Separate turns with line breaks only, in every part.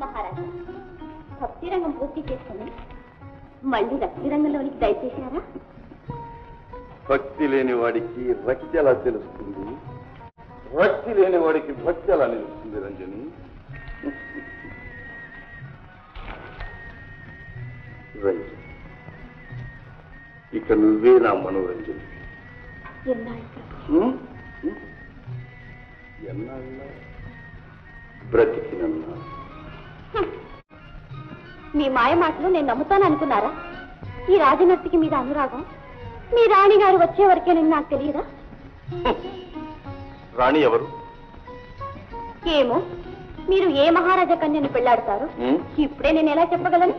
మహారాజా, భక్తి రంగం పూర్తి చేసుకుని మళ్ళీ రక్తి రంగంలోనికి దయచేశారా?
భక్తి లేని వాడికి రక్తి ఎలా తెలుస్తుంది, రక్తి లేని వాడికి భక్తి ఎలా నిలుస్తుంది రంజని? రంజని, ఇక నువ్వే నా మనోరంజని. ఎన్నాళ్ళ బ్రతికినన్నా?
మీ మాయ మాటలు నేను నమ్ముతాను అనుకున్నారా? ఈ రాజనర్తికి మీద అనురాగం మీ రాణి గారు వచ్చే వరకేనని నాకు తెలియదా?
రాణి ఎవరు?
ఏమో, మీరు ఏ మహారాజా కన్యను పెళ్లాడతారు ఇప్పుడే నేను ఎలా చెప్పగలను?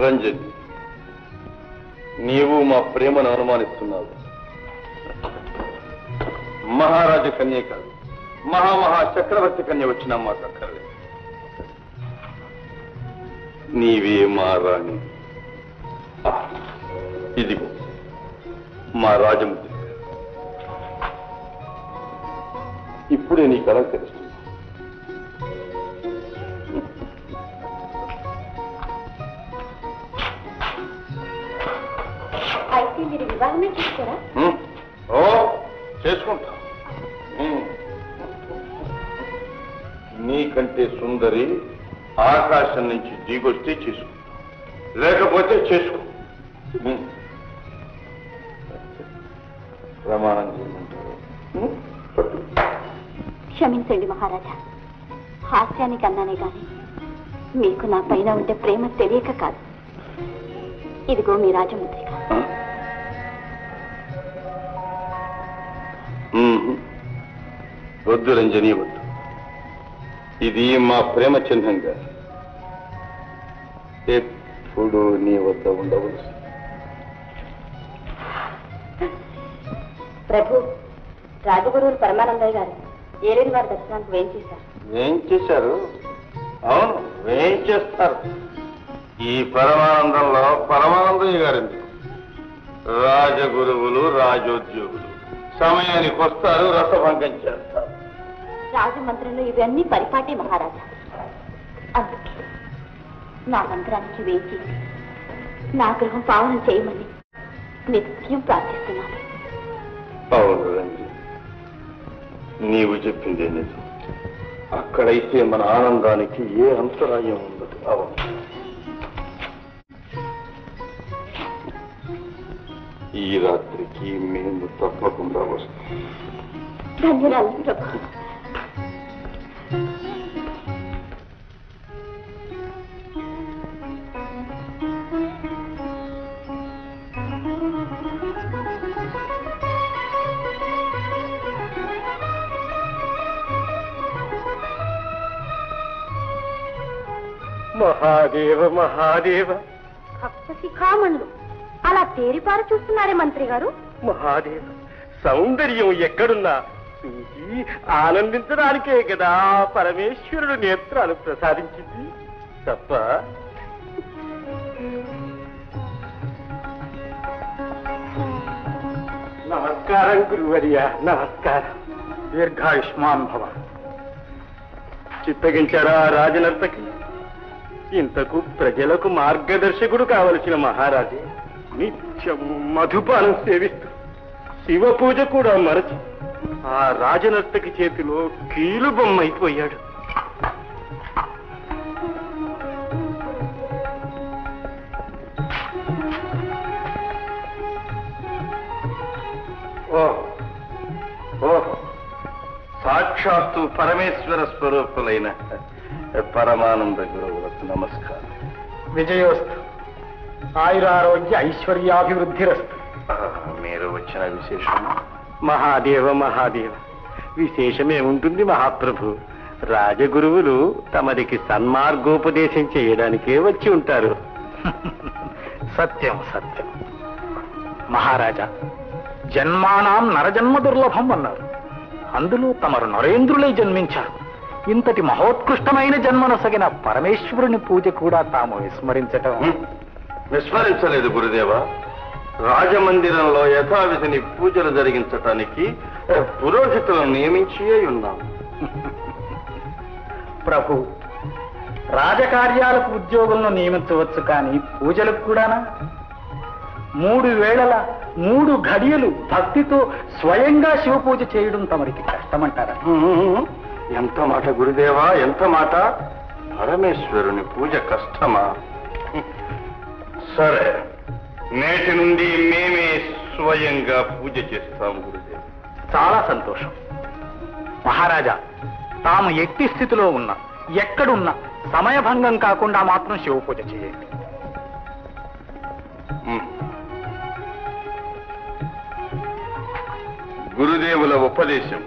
రంజని, నీవు మా ప్రేమను అనుమానిస్తున్నావు. మహారాజ కన్య కాదు, మహామహా చక్రవర్తి కన్య వచ్చినా మాకు అక్కర్లేదు. నీవే మా రాణి. ఇదిగో మా రాజముద్ర. ఇప్పుడే నీ కళ తెలుస్తుంది.
అయితే మీరు వివాహమే చేసుకోరా?
ఓ, చేసుకుంటా. నీకంటే సుందరి ఆకాశం నుంచి దిగొస్తే చేసుకో, లేకపోతే చేసుకో. ప్రమాణం చేయమంటారు?
క్షమించండి మహారాజా, హాస్యానికి అన్నానే గాని మీకు నా పైన ఉంటే ప్రేమ తెలియక కాదు. ఇదిగో మీ రాజముద్రిక.
వద్దు రంజని, వద్దు. ఇది మా ప్రేమ చిహ్నంగా ఎప్పుడు నీ వద్ద ఉండవలసి.
ప్రభు, రాజగురువులు పరమానందయ్య గారు ఏలేని వారి దర్శనానికి వేం చేశారు.
ఏం చేశారు? అవును, ఏం చేస్తారు. ఈ పరమానందంలో పరమానందయ్య గారు రాజగురువులు రాజోద్యోగులు సమయానికి వస్తారు, రసభంగం చేస్తారు.
రాజమంత్రంలో ఇవన్నీ పరిపాటే మహారాజా. అందుకే నా మంత్రానికి వేచి నా గృహం పావనం చేయమని నిత్యం ప్రార్థిస్తున్నాను.
అవును రంజి, నీవు చెప్పిందే నిజం. అక్కడైతే మన ఆనందానికి ఏ అంతరాయం ఉండదు. అవును, ఈ రాత్రికి మేము తప్పకుండా వస్తాం.
ధన్యవాదాలు ప్రభు.
మహాదేవ మహాదేవ.
భక్త శిఖామణులు అలా తేరిపారు చూస్తున్నారే మంత్రి గారు.
మహాదేవ, సౌందర్యం ఎక్కడున్నా చూసి ఆనందించడానికే కదా పరమేశ్వరుడు నేత్రాలు ప్రసాదించింది తప్ప. నమస్కారం గురువర్య, నమస్కారం. దీర్ఘాయుష్మాన్ భవ. చిత్తగించారా రాజనర్తకి? ఇంతకు ప్రజలకు మార్గదర్శకుడు కావలసిన మహారాజే నిత్యం మధుపానం సేవిస్తూ శివ పూజ కూడా మరచి ఆ రాజనర్తకి చేతిలో కీలు బొమ్మైపోయాడు.
సాక్షాత్తు పరమేశ్వర స్వరూపులైన పరమానంద గురువులకు నమస్కారం.
విజయోస్తు. ఆయురారోగ్య ఐశ్వర్యాభివృద్ధిరస్తు.
మీరు వచ్చిన విశేషం?
మహాదేవ మహాదేవ, విశేషమేముంటుంది మహాప్రభు. రాజగురువులు తమరికి సన్మార్గోపదేశం చేయడానికే వచ్చి ఉంటారు.
సత్యం సత్యం. మహారాజా, జన్మానాం నరజన్మ దుర్లభం అన్నారు. అందులో తమరు నరేంద్రులై జన్మించారు. ఇంతటి మహోత్కృష్టమైన జన్మనొసగిన పరమేశ్వరుని పూజ కూడా తాము విస్మరించటం.
విస్మరించలేదు గురుదేవ. రాజమందిరంలో యథావిధిని పూజలు జరిగించటానికి పురోహితులను నియమించి ఉన్నాం.
ప్రభు, రాజకార్యాలకు ఉద్యోగులను నియమించవచ్చు కానీ పూజలకు కూడానా? 3 వేళల 3 ఘడియలు భక్తితో స్వయంగా శివపూజ చేయడం తమరికి కష్టమంటారా?
ఎంత మాట గురుదేవా, ఎంత మాట! పరమేశ్వరుని పూజ కష్టమా? సరే, నేటి నుండి మేమే స్వయంగా పూజ చేస్తాం గురుదేవ.
చాలా సంతోషం. మహారాజా, తాము ఎట్టి స్థితిలో ఉన్నా ఎక్కడున్నా సమయభంగం కాకుండా మాత్రం శివపూజ చేయండి.
గురుదేవుల ఉపదేశం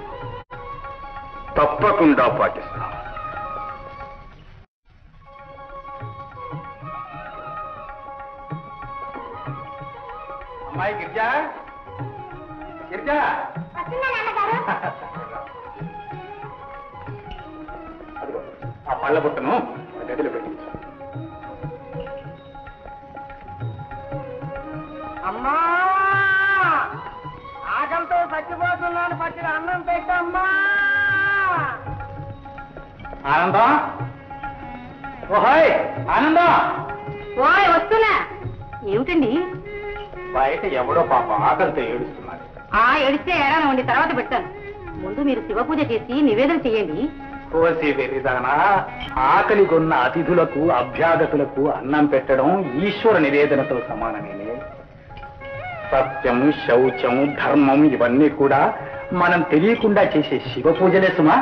తప్పకుండా పాటిస్తాం.
అమ్మాయి గిరిజా, గిరిజా, అదిగో ఆ పళ్ళ బుట్టను గదిలో పెట్టించు.
అమ్మా, ఆకలితో చచ్చిపోతున్నాను, పచ్చిన అన్నం పెట్టమ్మా.
ఆనందం, ఓహోయ్ ఆనందం,
ఓయ్ వస్తున్నా. ఏమిటండి?
బయట ఎవడో పాప ఆకలితో ఏడుస్తున్నాడు.
ఏడిస్తే ఏడాది ఉండి తర్వాత పెడతాను. ముందు మీరు శివ పూజ చేసి నివేదన చేయండి.
కోసి వెరిదానా, ఆకలి కొన్న అతిథులకు అభ్యాగతులకు అన్నం పెట్టడం ఈశ్వర నివేదనతో సమానమేనే. సత్యం, శౌచం, ధర్మం ఇవన్నీ కూడా మనం తెలియకుండా చేసే శివ పూజలే సుమా.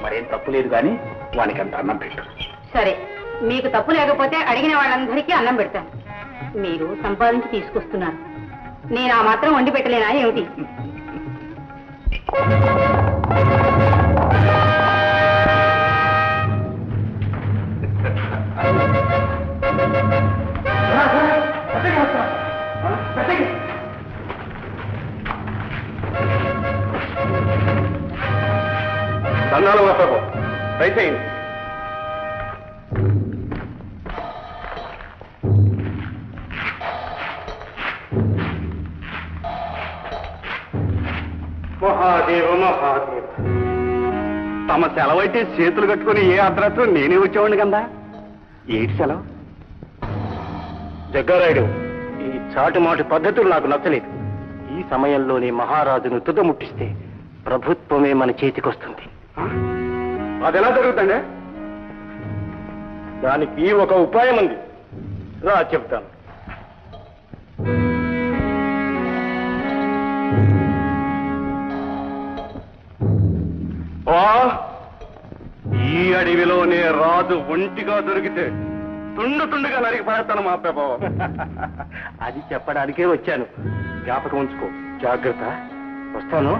మరేం తప్పు లేదు కానీ వానికంత అన్నం పెట్టు.
సరే, మీకు తప్పు లేకపోతే అడిగిన వాళ్ళందరికీ అన్నం పెడతాను. మీరు సంపాదించి తీసుకొస్తున్నారు, నేను ఆ మాత్రం వండి పెట్టలేనా ఏమిటి?
దండాలు ప్రభు, దయచేయండి.
మహాదేవ మహాదేవ, తమ సెలవైతే చేతులు కట్టుకుని ఏ అర్ధరాత్రి నేనే వచ్చేవాడిని కదా. ఏటి సెలవు? జగ్గారాయుడు, ఈ చాటుమాటు పద్ధతులు నాకు నచ్చలేదు. ఈ సమయంలోనే మహారాజును తుదముట్టిస్తే ప్రభుత్వమే మన చేతికొస్తుంది. అది ఎలా జరుగుతుండే? దానికి ఒక ఉపాయం ఉంది, రా చెప్తాను. ఈ అడవిలోనే రాజు ఒంటిగా దొరికితే తుండు తుండుగా నరికి పడతాను మా ప్రభావం. అది చెప్పడానికే వచ్చాను, జ్ఞాపకం ఉంచుకో. జాగ్రత్త, వస్తాను.